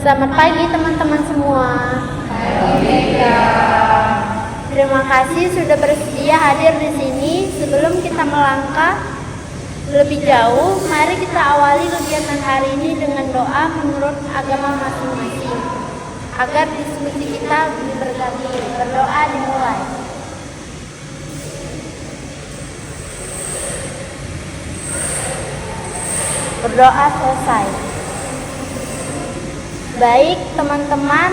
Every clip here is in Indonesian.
Selamat pagi teman-teman semua. Terima kasih sudah bersedia hadir di sini. Sebelum kita melangkah lebih jauh, mari kita awali kegiatan hari ini dengan doa menurut agama masing-masing, agar diskusi kita lebih berarti. Berdoa dimulai. Berdoa selesai. Baik teman-teman,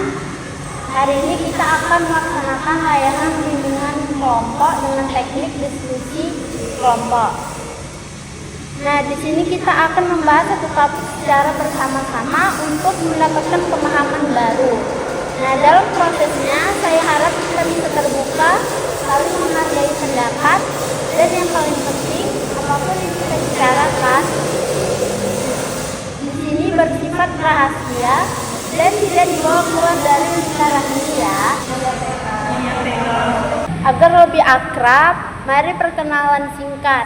hari ini kita akan melaksanakan layanan bimbingan kelompok dengan teknik diskusi kelompok. Nah, di sini kita akan membahas satu topik secara bersama-sama untuk mendapatkan pemahaman baru. Nah, dalam prosesnya saya harap kita bisa terbuka, saling menghargai pendapat, dan yang paling penting, apapun yang kita bicarakan di sini bersifat rahasia dan tidak dibawa keluar dari lingkaran rahasia. Agar lebih akrab, mari perkenalan singkat.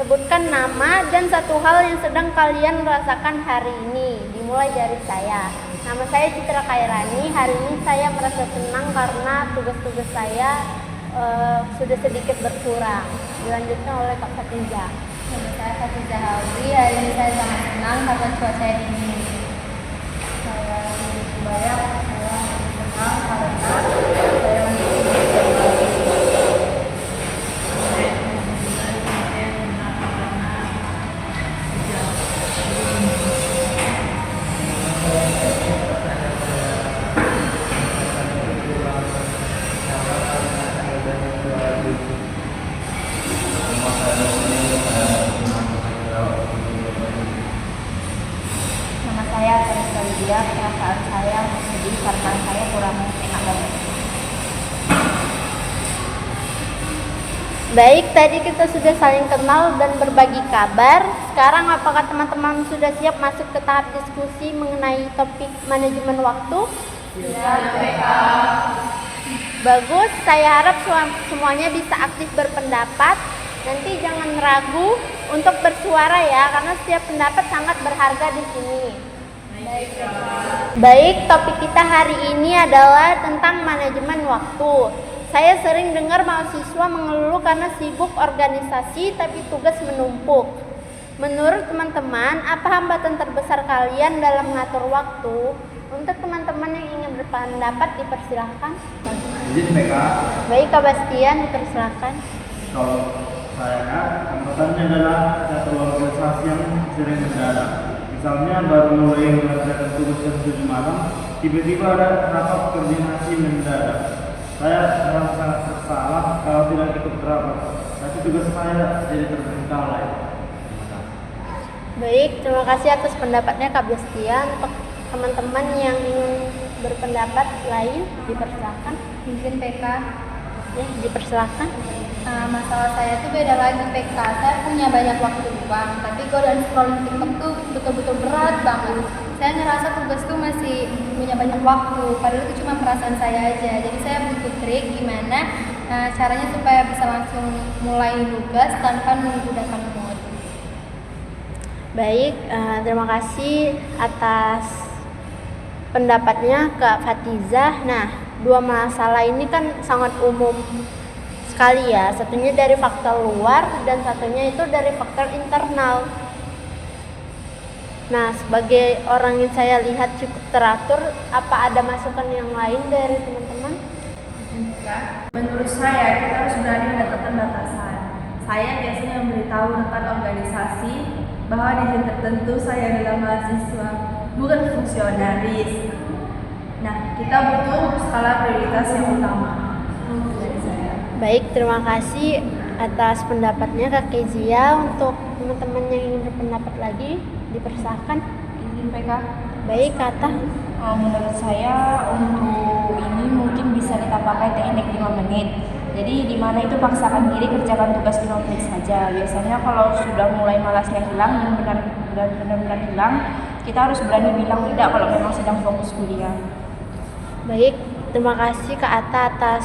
Sebutkan nama dan satu hal yang sedang kalian rasakan hari ini. Dimulai dari saya. Nama saya Citra Kairani. Hari ini saya merasa senang karena tugas-tugas saya sudah sedikit berkurang. Dilanjutkan oleh Kak Fatija. Nama saya Fatija Halbi. Hari ini saya sangat senang karena cuaca dingin. Saya Subaya. Saya senang karena saya perasaan saya sedih karena saya kurang enak banget. Baik, tadi kita sudah saling kenal dan berbagi kabar. Sekarang apakah teman-teman sudah siap masuk ke tahap diskusi mengenai topik manajemen waktu? Ya, Bagus, saya harap semuanya bisa aktif berpendapat. Nanti jangan ragu untuk bersuara ya, karena setiap pendapat sangat berharga di sini. Baik, topik kita hari ini adalah tentang manajemen waktu. Saya sering dengar mahasiswa mengeluh karena sibuk organisasi tapi tugas menumpuk. Menurut teman-teman, apa hambatan terbesar kalian dalam mengatur waktu? Untuk teman-teman yang ingin berpendapat, dipersilahkan. Baik, Kak Bastian, dipersilahkan. Kalau saya, hambatannya adalah satu organisasi yang sering mendadak. Misalnya baru mulai mengerjakan tugas jam 7 malam, tiba-tiba ada rapat koordinasi mendadak. Saya merasa sangat bersalah kalau tidak ikut rapat, tapi tugas saya jadi terbengkalai. Baik, terima kasih atas pendapatnya Kak Bastian. Untuk teman-teman yang ingin berpendapat lain, dipersilakan. mungkin PK. Ya, dipersilakan. Masalah saya tuh beda lagi PK. Saya punya banyak waktu luang, tapi godaan scrolling TikTok tuh betul-betul berat banget. Saya ngerasa tugas tuh masih punya banyak waktu, padahal itu cuma perasaan saya aja. Jadi saya butuh trik gimana caranya supaya bisa langsung mulai tugas tanpa menunggu datang mood. Baik, terima kasih atas pendapatnya Kak Fatizah. Nah, dua masalah ini kan sangat umum sekali ya. Satunya dari faktor luar dan satunya itu dari faktor internal. Nah, sebagai orang yang saya lihat cukup teratur, apa ada masukan yang lain dari teman-teman? Menurut saya, kita harus berani menetapkan batasan. Saya biasanya memberitahu rekan organisasi bahwa di jam tertentu saya adalah mahasiswa, bukan fungsionaris. Nah, kita butuh skala prioritas yang utama. Dari saya. Baik, terima kasih atas pendapatnya Kak Kezia. Untuk teman-teman yang ingin berpendapat lagi, dipersilakan. Izin PK. Baik, Kata. Menurut saya untuk ini mungkin bisa kita pakai teknik 5 menit. Jadi di mana itu paksakan diri kerjakan tugas 5 menit saja. Biasanya kalau sudah mulai malasnya hilang dan benar-benar hilang, kita harus berani bilang tidak kalau memang sedang fokus kuliah. Baik, terima kasih Kak Atta atas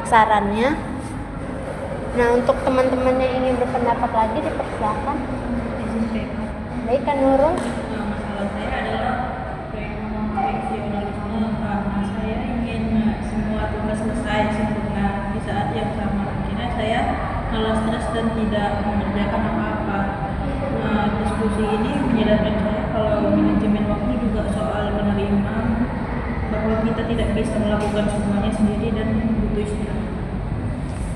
sarannya. Nah, untuk teman-teman yang ingin berpendapat lagi, dipersilakan. Baik, Kak Nurul. Masalah saya adalah perfeksionalisme, karena saya ingin semua tugas selesai sempurna di saat yang sama. Akhirnya saya malas stres dan tidak mengerjakan apa-apa. Diskusi ini menyadarkan saya kalau manajemen waktu juga soal menerima bahwa kita tidak bisa melakukan semuanya sendiri dan butuh istirahat.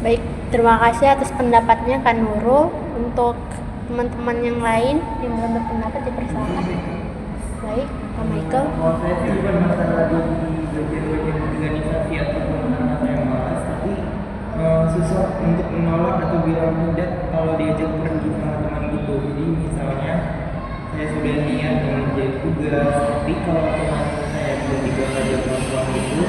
Baik, terima kasih atas pendapatnya Kak Nurul. Untuk teman-teman yang lain yang belum berpendapat dipersilakan. Baik, Kak Michael. Kalau saya sih bukan masalah di bagian-bagian organisasi ataupun karena saya malas, tapi susah untuk menolak atau bilang tidak kalau diajak pergi sama teman gitu. Jadi misalnya saya sudah niat mengerjain tugas, tapi kalau teman saya tiba-tiba ngajak nongkrong itu,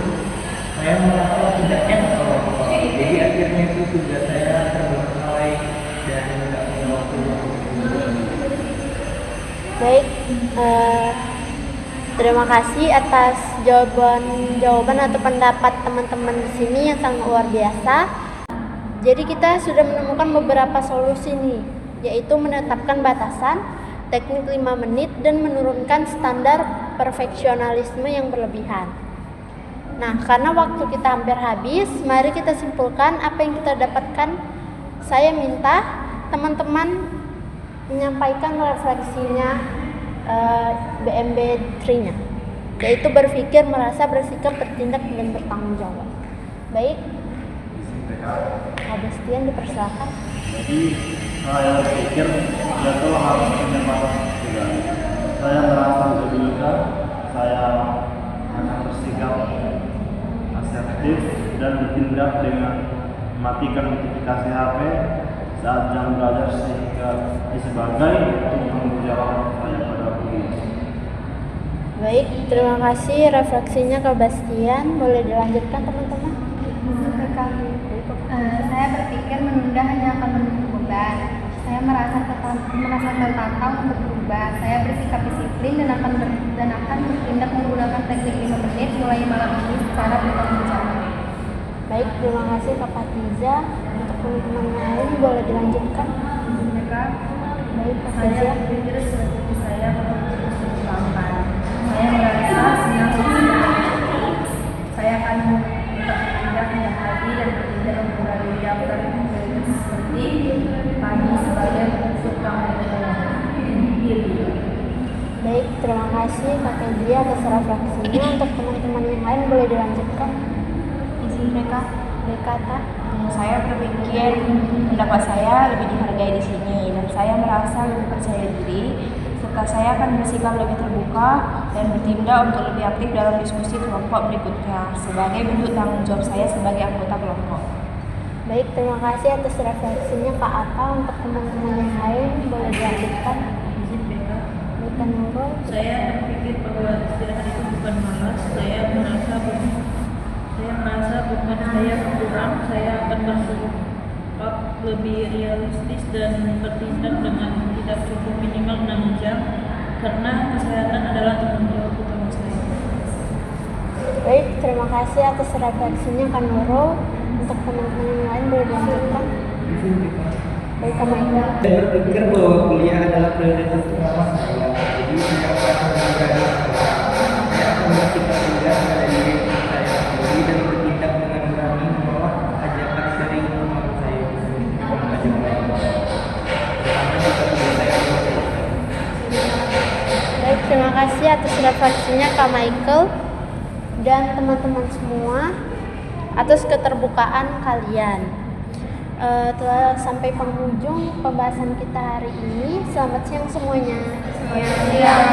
saya merasa tidak enak kalau nongkrong. Jadi akhirnya itu tugas saya terbengkalai dan tidak punya waktu. Baik, terima kasih atas jawaban atau pendapat teman-teman di sini yang sangat luar biasa. Jadi kita sudah menemukan beberapa solusi nih, yaitu menetapkan batasan, teknik 5 menit, dan menurunkan standar perfeksionalisme yang berlebihan. Nah, karena waktu kita hampir habis, mari kita simpulkan apa yang kita dapatkan. Saya minta teman-teman menyampaikan refleksinya BMB 3-nya, yaitu berpikir, merasa, bersikap, bertindak, dan bertanggung jawab. Baik, Kak Bastian dipersilakan. Jadi saya pikir jadwal harus punya batas juga. Saya merasa lebih lega, saya akan bersikap asertif dan bertindak dengan mematikan notifikasi HP saat jam belajar sehingga sebagai untuk tanggung jawab saya pada kuliah. Baik, terima kasih refleksinya Kak Bastian. Boleh dilanjutkan teman-teman? Saya berpikir menunda hanya akan menumpuk beban. Saya merasa tertantang untuk berubah. Saya bersikap disiplin dan akan bertindak menggunakan teknik 5 menit mulai malam ini secara bertanggung jawab. Baik, terima kasih Kak Patiza. Untuk teman-teman lain boleh dilanjutkan. Mereka Baik, Kak saya Patiza. berpikir seperti saya terus berkembang. Saya merasa senang saya akan tetap bertindak setiap hari dan bertindak mengurangi daftar seperti pagi sebagai bentuk tanggung diri. Baik, terima kasih Kak Kezia atas refleksinya. Untuk teman-teman yang lain boleh dilanjutkan. Izin mereka. Baik, Kata. Saya berpikir pendapat saya lebih dihargai di sini dan saya merasa lebih percaya diri serta saya akan bersikap lebih terbuka dan bertindak untuk lebih aktif dalam diskusi kelompok berikutnya sebagai bentuk tanggung jawab saya sebagai anggota kelompok. Baik, terima kasih atas refleksinya Kak Aka. Untuk teman-teman yang lain boleh dilanjutkan. Izin BK. Baik, Kak Nurul. Saya berpikir bahwa istirahat itu bukan malas. Saya merasa bukan saya kurang. Saya akan bersikap lebih realistis dan bertindak dengan tidak cukup minimal 6 jam karena kesehatan adalah tanggung jawab utama saya. Baik, terima kasih atas refleksinya Kak Nurul. Untuk teman-teman yang lain boleh dilanjutkan. Baik, Kak Michael. Saya berpikir bahwa kuliah adalah prioritas utama saya. Jadi saya akan menjalani saya akan bersikap tegas pada diri saya sendiri dan bertindak dengan berani menolak ajakan sharing teman saya mengajak lain. Terutama jika tugas saya belum selesai. Baik, terima kasih atas refleksinya Kak Michael dan teman-teman semua atas keterbukaan kalian. Telah sampai penghujung pembahasan kita hari ini. Selamat siang semuanya. Siang,